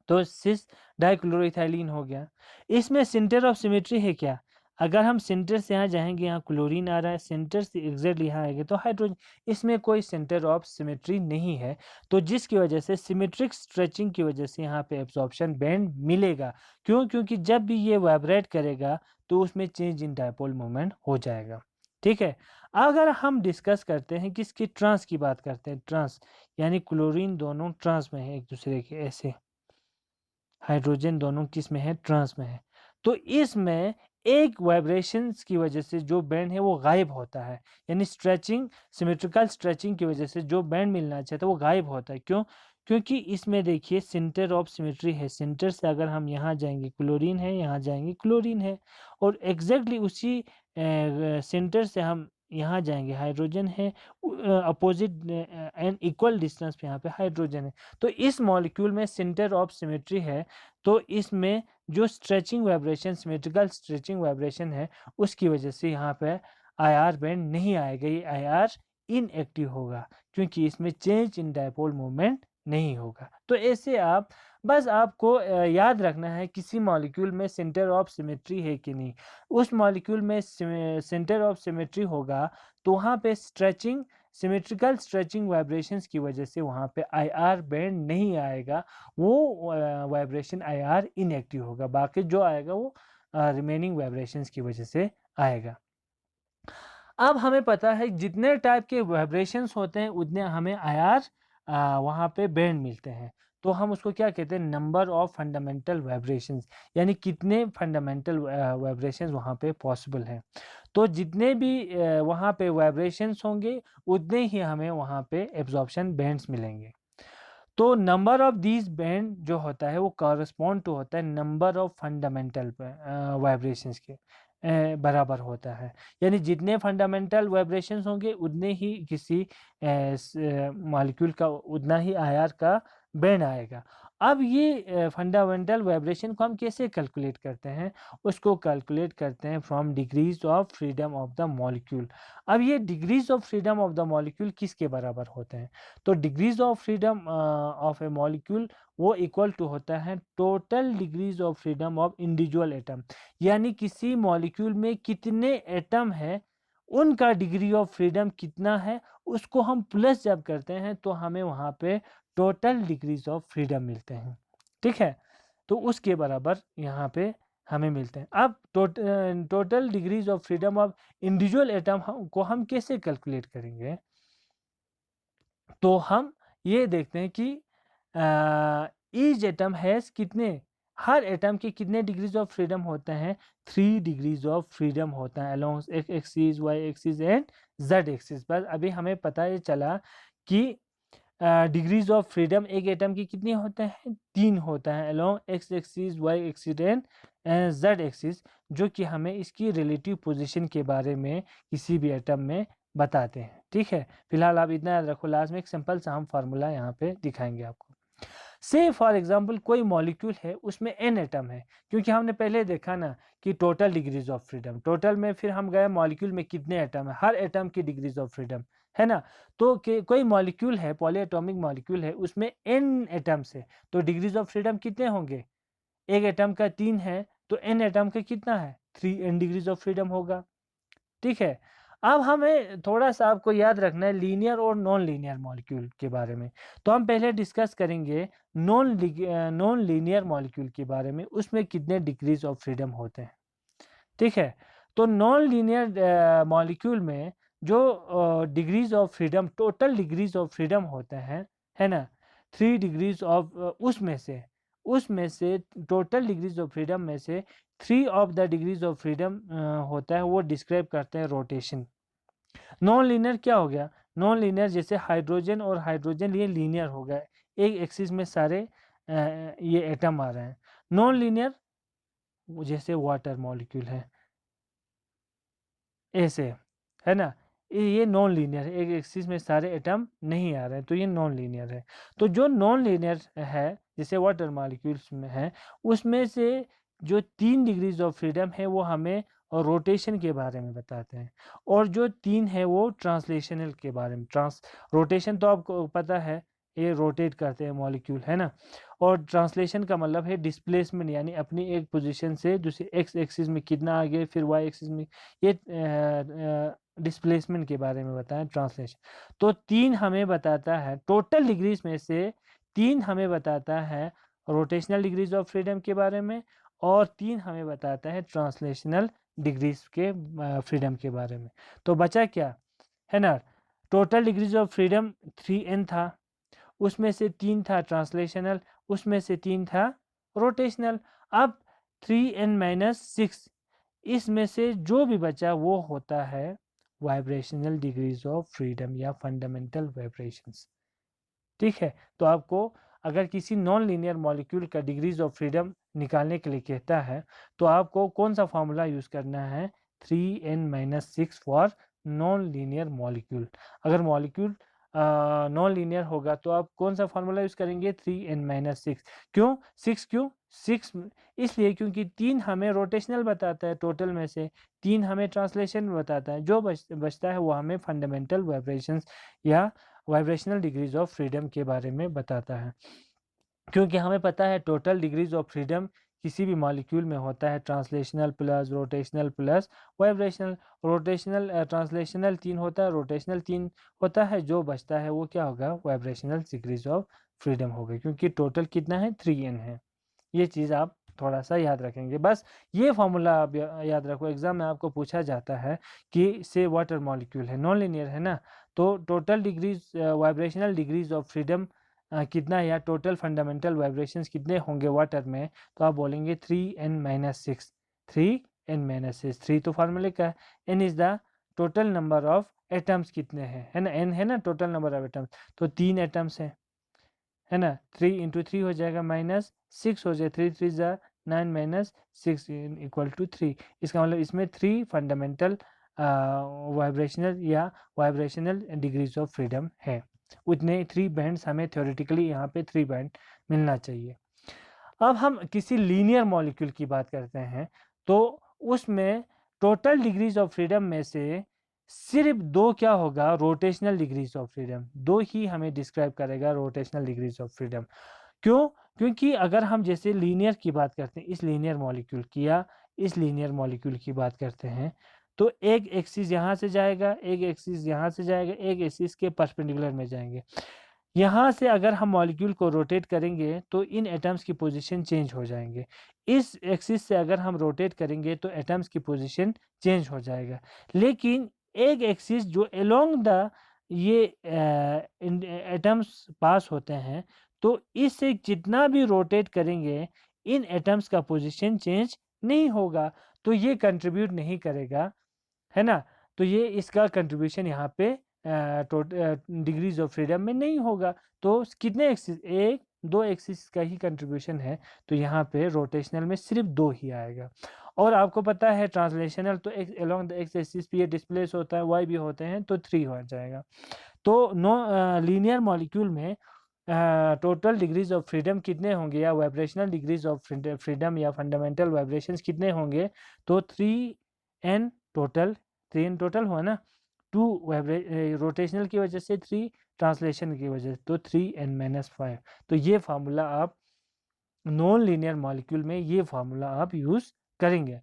तो सिस डाइक्लोरोइथाइलिन हो गया। इसमें सेंटर ऑफ सिमेट्री है क्या? अगर हम सेंटर से यहाँ जाएंगे, यहाँ क्लोरीन आ रहा है, सेंटर से एग्जैक्टली यहाँ आएंगे तो हाइड्रोजन, इसमें कोई सेंटर ऑफ सिमेट्री नहीं है, तो जिसकी वजह से सिमेट्रिक स्ट्रेचिंग की वजह से यहाँ पे एब्जॉर्प्शन बैंड मिलेगा। क्यों? क्योंकि जब भी ये वाइब्रेट करेगा तो उसमें चेंज इन डायपोल मोमेंट हो जाएगा। ठीक है, अगर हम डिस्कस करते हैं किसकी, ट्रांस की बात करते हैं, ट्रांस यानी क्लोरीन दोनों ट्रांस में है एक दूसरे के, ऐसे हाइड्रोजन दोनों किस में है, ट्रांस में है, तो इसमें एक वाइब्रेशंस की वजह से जो बैंड है वो गायब होता है, यानी स्ट्रेचिंग, सिमेट्रिकल स्ट्रेचिंग की वजह से जो बैंड मिलना चाहिए था वो गायब होता है। क्यों? क्योंकि इसमें देखिए सेंटर ऑफ सिमेट्री है, सेंटर से अगर हम यहाँ जाएंगे क्लोरीन है, यहाँ जाएंगे क्लोरीन है, और एग्जैक्टली उसी सेंटर से हम यहाँ जाएंगे हाइड्रोजन है, अपोजिट एंड इक्वल डिस्टेंस पे यहाँ पे हाइड्रोजन है, तो इस मॉलिक्यूल में सेंटर ऑफ सिमेट्री है, तो इसमें जो stretching vibration, symmetrical stretching vibration है, उसकी वजह से यहाँ पे आईआर बैंड नहीं आएगा, ये आईआर इनएक्टिव होगा, क्योंकि इसमें चेंज इन डायपोल मोमेंट नहीं होगा। तो ऐसे आप बस आपको याद रखना है किसी मॉलिक्यूल में सेंटर ऑफ सिमेट्री है कि नहीं, उस मॉलिक्यूल में सेंटर ऑफ सिमेट्री होगा तो वहाँ पे स्ट्रेचिंग, सिमेट्रिकल स्ट्रेचिंग वाइब्रेशंस की वजह से वहाँ पे आईआर बैंड नहीं आएगा, वो वाइब्रेशन आईआर इनएक्टिव होगा, बाकी जो आएगा वो रिमेनिंग वाइब्रेशंस की वजह से आएगा। अब हमें पता है जितने टाइप के वाइब्रेशंस होते हैं उतने हमें आईआर वहाँ पे बैंड मिलते हैं, तो हम उसको क्या कहते हैं, नंबर ऑफ फंडामेंटल वाइब्रेशंस, यानी कितने फंडामेंटल वाइब्रेशंस वहाँ पे पॉसिबल हैं। तो जितने भी वहाँ पे वाइब्रेशंस होंगे उतने ही हमें वहाँ पे एब्जॉर्प्शन बैंड्स मिलेंगे। तो नंबर ऑफ दीज बैंड जो होता है वो कॉरस्पॉन्ड टू होता है नंबर ऑफ फंडामेंटल वाइब्रेशंस के बराबर होता है, यानी जितने फंडामेंटल वाइब्रेशंस होंगे उतने ही किसी मॉलिक्यूल का उतना ही आईआर का बैंड आएगा। अब ये फंडामेंटल वाइब्रेशन को हम कैसे कैलकुलेट करते हैं, उसको कैलकुलेट करते हैं from degrees of freedom of the molecule. अब ये degrees of freedom of the molecule किसके बराबर होते हैं, तो degrees of freedom of A molecule वो इक्वल टू होता है total degrees of freedom of individual atom, यानी किसी मॉलिक्यूल में कितने एटम है उनका डिग्री ऑफ फ्रीडम कितना है, उसको हम प्लस जब करते हैं तो हमें वहाँ पे टोटल डिग्रीज ऑफ फ्रीडम मिलते हैं। ठीक है, तो उसके बराबर यहाँ पे हमें मिलते हैं। अब total degrees of freedom of individual atom को हम कैसे कैलकुलेट करेंगे, तो हम ये देखते हैं कि ईच एटम हैज़ कितने, हर एटम के कितने डिग्रीज ऑफ फ्रीडम होते हैं, 3 डिग्रीज ऑफ फ्रीडम होता है along X axis, Y axis and Z axis. बस अभी हमें पता ये चला कि डिग्रीज ऑफ फ्रीडम एक एटम की कितनी होते हैं, 3 होता है along X axis, Y axis and Z axis, जो कि हमें इसकी रिलेटिव पोजीशन के बारे में किसी भी एटम में बताते हैं। ठीक है, फिलहाल आप इतना याद रखो, लास्ट में एक सिंपल सा हम फार्मूला यहाँ पे दिखाएंगे आपको। से फॉर एग्जाम्पल कोई मॉलिक्यूल है उसमें n एटम है, क्योंकि हमने पहले देखा ना कि total degrees of freedom, total में फिर हम गए मॉलिक्यूल में कितने एटम है, हर एटम की डिग्रीज ऑफ फ्रीडम है ना, तो कोई मॉलिक्यूल है, पॉलीएटॉमिक मॉलिक्यूल है, उसमें n एटम्स है, तो डिग्रीज ऑफ फ्रीडम कितने होंगे, एक एटम का 3 है तो n एटम का कितना है, 3n डिग्रीज ऑफ फ्रीडम होगा। ठीक है, अब हमें थोड़ा सा आपको याद रखना है लीनियर और नॉन लीनियर मॉलिक्यूल के बारे में, तो हम पहले डिस्कस करेंगे नॉन लीनियर मॉलिक्यूल के बारे में, उसमें कितने डिग्रीज ऑफ फ्रीडम होते हैं। ठीक है, तो नॉन लीनियर मॉलिक्यूल में जो degrees of freedom, total degrees of freedom होते हैं, है ना, 3 डिग्रीज ऑफ, उसमें से टोटल डिग्रीज ऑफ फ्रीडम में से 3 of the degrees of freedom होता है, वो डिस्क्राइब करते हैं रोटेशन। नॉन लीनियर क्या हो गया, नॉन लीनियर जैसे हाइड्रोजन और हाइड्रोजन ये लीनियर हो गया, एक एक्सिस में सारे ये एटम आ रहे हैं। नॉन लीनियर जैसे वाटर मॉलिक्यूल है ऐसे, है ना, ये नॉन लीनियर है, एक एक्सिस में सारे एटम नहीं आ रहे हैं, तो ये नॉन लीनियर है। तो जो नॉन लीनियर है जैसे वाटर मॉलिक्यूल्स में है, उसमें से जो 3 डिग्रीज ऑफ फ्रीडम है वो हमें और रोटेशन के बारे में बताते हैं, और जो 3 है वो ट्रांसलेशनल के बारे में। रोटेशन तो आपको पता है, ये रोटेट करते हैं मॉलिक्यूल, है ना, और ट्रांसलेशन का मतलब है डिस्प्लेसमेंट, यानी अपनी एक पोजीशन से दूसरे एक्स एक्सिस में कितना आगे, फिर वाई एक्सिस में, ये डिस्प्लेसमेंट के बारे में बताएं ट्रांसलेशन। तो 3 हमें बताता है टोटल डिग्रीज में से, 3 हमें बताता है रोटेशनल डिग्रीज ऑफ फ्रीडम के बारे में, और 3 हमें बताता है ट्रांसलेशनल डिग्रीज के फ्रीडम के बारे में। तो बचा क्या, है ना, total degrees of freedom 3n था, उसमें से 3 था ट्रांसलेशनल, उसमें से 3 था रोटेशनल। अब 3n-6 इसमें से जो भी बचा वो होता है वाइब्रेशनल डिग्रीज ऑफ फ्रीडम या फंडामेंटल वाइब्रेशंस। ठीक है, तो आपको अगर किसी नॉन लीनियर मॉलिक्यूल का डिग्रीज ऑफ फ्रीडम निकालने के लिए कहता है, तो आपको कौन सा फॉर्मूला यूज़ करना है, 3n-6 for non linear molecule. अगर मॉलिक्यूल नॉन लीनियर होगा तो आप कौन सा फार्मूला यूज़ करेंगे, 3n-6। क्यों 6, क्यों 6, इसलिए क्योंकि 3 हमें रोटेशनल बताता है टोटल में से, 3 हमें ट्रांसलेशन बताता है, जो बचता है वो हमें फंडामेंटल वाइब्रेशंस या वाइब्रेशनल डिग्रीज ऑफ फ्रीडम के बारे में बताता है। क्योंकि हमें पता है टोटल डिग्रीज ऑफ फ्रीडम किसी भी मॉलिक्यूल में होता है translational plus rotational plus vibrational. Rotational translational 3 होता है, रोटेशनल 3 होता है, जो बचता है वो क्या होगा, वाइब्रेशनल डिग्रीज ऑफ फ्रीडम होगा, क्योंकि टोटल कितना है, 3n है। ये चीज़ आप थोड़ा सा याद रखेंगे, बस ये फॉर्मूला आप याद रखो। एग्जाम में आपको पूछा जाता है कि से वाटर मॉलिक्यूल है, नॉन लीनियर है ना, तो total degrees vibrational degrees of freedom कितना, या टोटल फंडामेंटल वाइब्रेशंस कितने होंगे वाटर में, तो आप बोलेंगे 3n-6। 3n-6, 3 तो फार्मूले का है, n is the total number of atoms कितने हैं, है ना, n है ना टोटल नंबर ऑफ एटम्स, तो 3 एटम्स है ना, 3 × 3 हो जाएगा -6 हो जाए, 3 3 ज़ा 9 -6 इक्वल टू 3। इसका मतलब इसमें 3 फंडामेंटल वाइब्रेशनल या वाइब्रेशनल डिग्रीज ऑफ फ्रीडम है। उतने 3 बैंड्स हमें थ्योरेटिकली यहाँ पे 3 बैंड मिलना चाहिए। अब हम किसी लीनियर मॉलिक्यूल की बात करते हैं, तो उसमें टोटल डिग्रीज ऑफ फ्रीडम में से सिर्फ 2 क्या होगा, रोटेशनल डिग्रीज ऑफ फ्रीडम, 2 ही हमें डिस्क्राइब करेगा रोटेशनल डिग्रीज ऑफ फ्रीडम। क्यों, क्योंकि अगर हम जैसे लीनियर की बात करते हैं, इस लीनियर मॉलिक्यूल की या इस लीनियर मॉलिक्यूल की बात करते हैं, तो एक एक्सिस यहाँ से जाएगा, एक एक्सिस यहाँ से जाएगा, एक एक्सिस के परपेंडिकुलर में जाएंगे। यहाँ से अगर हम मॉलिक्यूल को रोटेट करेंगे तो इन एटम्स की पोजीशन चेंज हो जाएंगे, इस एक्सिस से अगर हम रोटेट करेंगे तो एटम्स की पोजीशन चेंज हो जाएगा। लेकिन एक एक्सिस जो अलोंग द ये एटम्स पास होते हैं, तो इससे जितना भी रोटेट करेंगे इन एटम्स का पोजीशन चेंज नहीं होगा, तो ये कंट्रीब्यूट नहीं करेगा, है ना, तो ये इसका कंट्रीब्यूशन यहाँ पे डिग्रीज ऑफ फ्रीडम में नहीं होगा। तो कितने एक्सिस, एक 2 एक्सिस का ही कंट्रीब्यूशन है, तो यहाँ पे रोटेशनल में सिर्फ 2 ही आएगा। और आपको पता है ट्रांसलेशनल तो एक अलोंग द एक्स एक्सिस पे ये डिस्प्लेस होता है, वाई भी होते हैं, तो 3 हो जाएगा। तो लीनियर मॉलिक्यूल में टोटल डिग्रीज ऑफ फ्रीडम कितने होंगे, या वाइब्रेशनल डिग्रीज ऑफ फ्रीडम या फंडामेंटल वाइब्रेशंस कितने होंगे, तो 3n टोटल, 3n टोटल हुआ ना, 2 रोटेशनल की वजह से, 3 ट्रांसलेशन की वजह से, तो 3n-5। तो ये फार्मूला आप नॉन लीनियर मॉलिक्यूल में ये फार्मूला आप यूज़ करेंगे।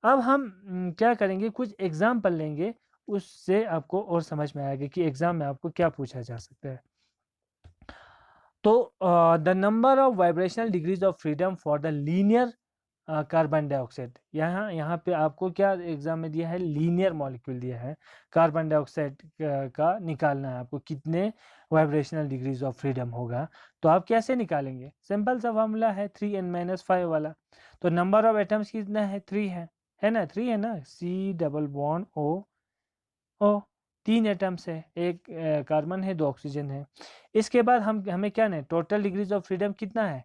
अब हम क्या करेंगे, कुछ एग्जाम्पल लेंगे, उससे आपको और समझ में आएगा कि एग्जाम में आपको क्या पूछा जा सकता है। तो the number of vibrational degrees of freedom for the linear carbon dioxide, यहाँ यहाँ पे आपको क्या एग्जाम में दिया है, लीनियर मॉलिक्यूल दिया है, कार्बन डाइऑक्साइड का निकालना है आपको, कितने वाइब्रेशनल डिग्रीज ऑफ फ्रीडम होगा। तो आप कैसे निकालेंगे, सिंपल सा फार्मूला है 3n-5 वाला। तो नंबर ऑफ एटम्स कितना है, 3 है ना, 3 है ना, C double bond O 3 atoms है, एक कार्बन है, 2 ऑक्सीजन है। इसके बाद हमें क्या है, टोटल डिग्रीज ऑफ फ्रीडम कितना है,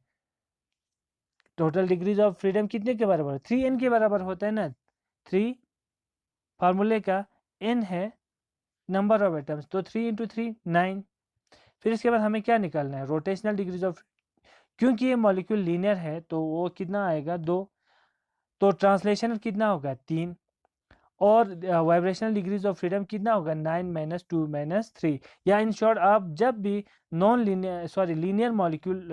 टोटल डिग्रीज ऑफ फ्रीडम कितने के बराबर, 3n के बराबर होता है ना। 3 फार्मूले का n है नंबर ऑफ एटम्स, तो 3 इंटू 3 9। फिर इसके बाद हमें क्या निकालना है, रोटेशनल डिग्रीज ऑफ, क्योंकि ये मॉलिक्यूल लीनियर है तो वो कितना आएगा 2, तो ट्रांसलेशन कितना होगा 3, और वाइब्रेशनल डिग्रीज ऑफ फ्रीडम कितना होगा 9 माइनस 2 माइनस 3। या इन शॉर्ट आप जब भी non linear sorry linear molecule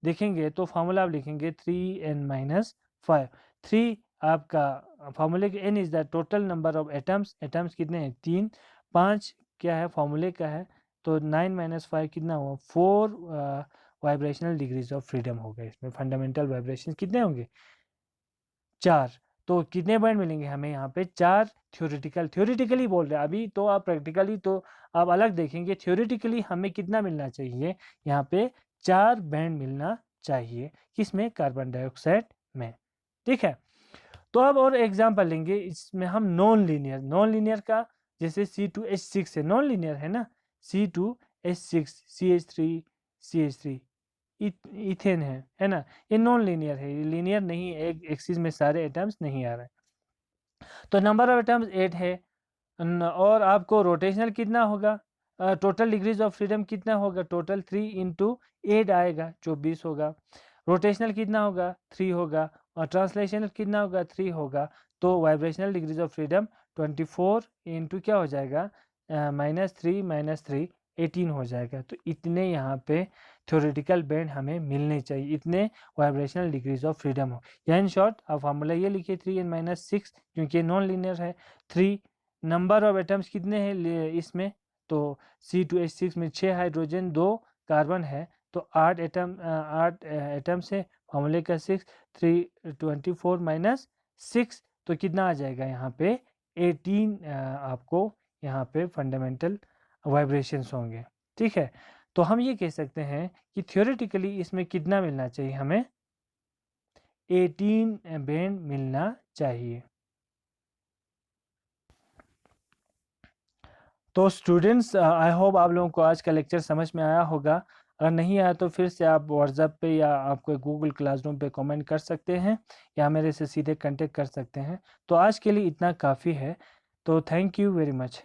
देखेंगे तो फार्मूला आप लिखेंगे 3n माइनस 5। 3 आपका फार्मूले के n is the total number of atoms, atoms कितने हैं 3, 5 क्या है फार्मूले का है, तो 9 माइनस 5 कितना हुआ 4 वाइब्रेशनल डिग्रीज ऑफ फ्रीडम हो गए। इसमें फंडामेंटल वाइब्रेशन कितने होंगे 4। तो कितने बैंड मिलेंगे हमें यहाँ पे 4। थ्योरेटिकली बोल रहे हैं अभी, तो आप प्रैक्टिकली तो आप अलग देखेंगे। थ्योरेटिकली हमें कितना मिलना चाहिए यहाँ पे 4 बैंड मिलना चाहिए, किसमें कार्बन डाइऑक्साइड में। ठीक है, तो अब और एग्जाम्पल लेंगे इसमें हम नॉन लीनियर का, जैसे C2H6 है, नॉन लीनियर है ना, C2H6 CH3 CH3 इथेन है ना, ये नॉन लीनियर है, ये लीनियर नहीं है, एक एक्सिस में सारे एटम्स नहीं आ रहे हैं। तो नंबर ऑफ एटम्स 8 है, और आपको रोटेशनल कितना होगा, टोटल डिग्रीज ऑफ फ्रीडम कितना होगा, टोटल 3 इंटू 8 आएगा 24 होगा। रोटेशनल कितना होगा 3 होगा, और ट्रांसलेशनल कितना होगा 3 होगा। तो vibrational degrees of freedom 24 into क्या हो जाएगा -3 -3 18 हो जाएगा। तो इतने यहाँ पे थ्योरेटिकल बैंड हमें मिलने चाहिए, इतने वाइब्रेशनल डिग्रीज ऑफ फ्रीडम हो। या इन शॉर्ट आप फार्मूला ये लिखिए 3n माइनस 6, क्योंकि नॉन लीनियर है। 3 नंबर ऑफ एटम्स कितने हैं इसमें, तो C2H6 में 6 हाइड्रोजन 2 कार्बन है, तो 8 एटम्स है, फार्मूले का 6 3 24 माइनस 6, तो कितना आ जाएगा यहाँ पे 18 आपको यहाँ पे फंडामेंटल वाइब्रेशंस होंगे। ठीक है, तो हम ये कह सकते हैं कि थ्योरेटिकली इसमें कितना मिलना चाहिए हमें 18 बैंड मिलना चाहिए। तो स्टूडेंट्स आई होप आप लोगों को आज का लेक्चर समझ में आया होगा। अगर नहीं आया तो फिर से आप व्हाट्सएप पे या आपको गूगल क्लासरूम पे कमेंट कर सकते हैं, या मेरे से सीधे कांटेक्ट कर सकते हैं। तो आज के लिए इतना काफ़ी है, तो थैंक यू वेरी मच।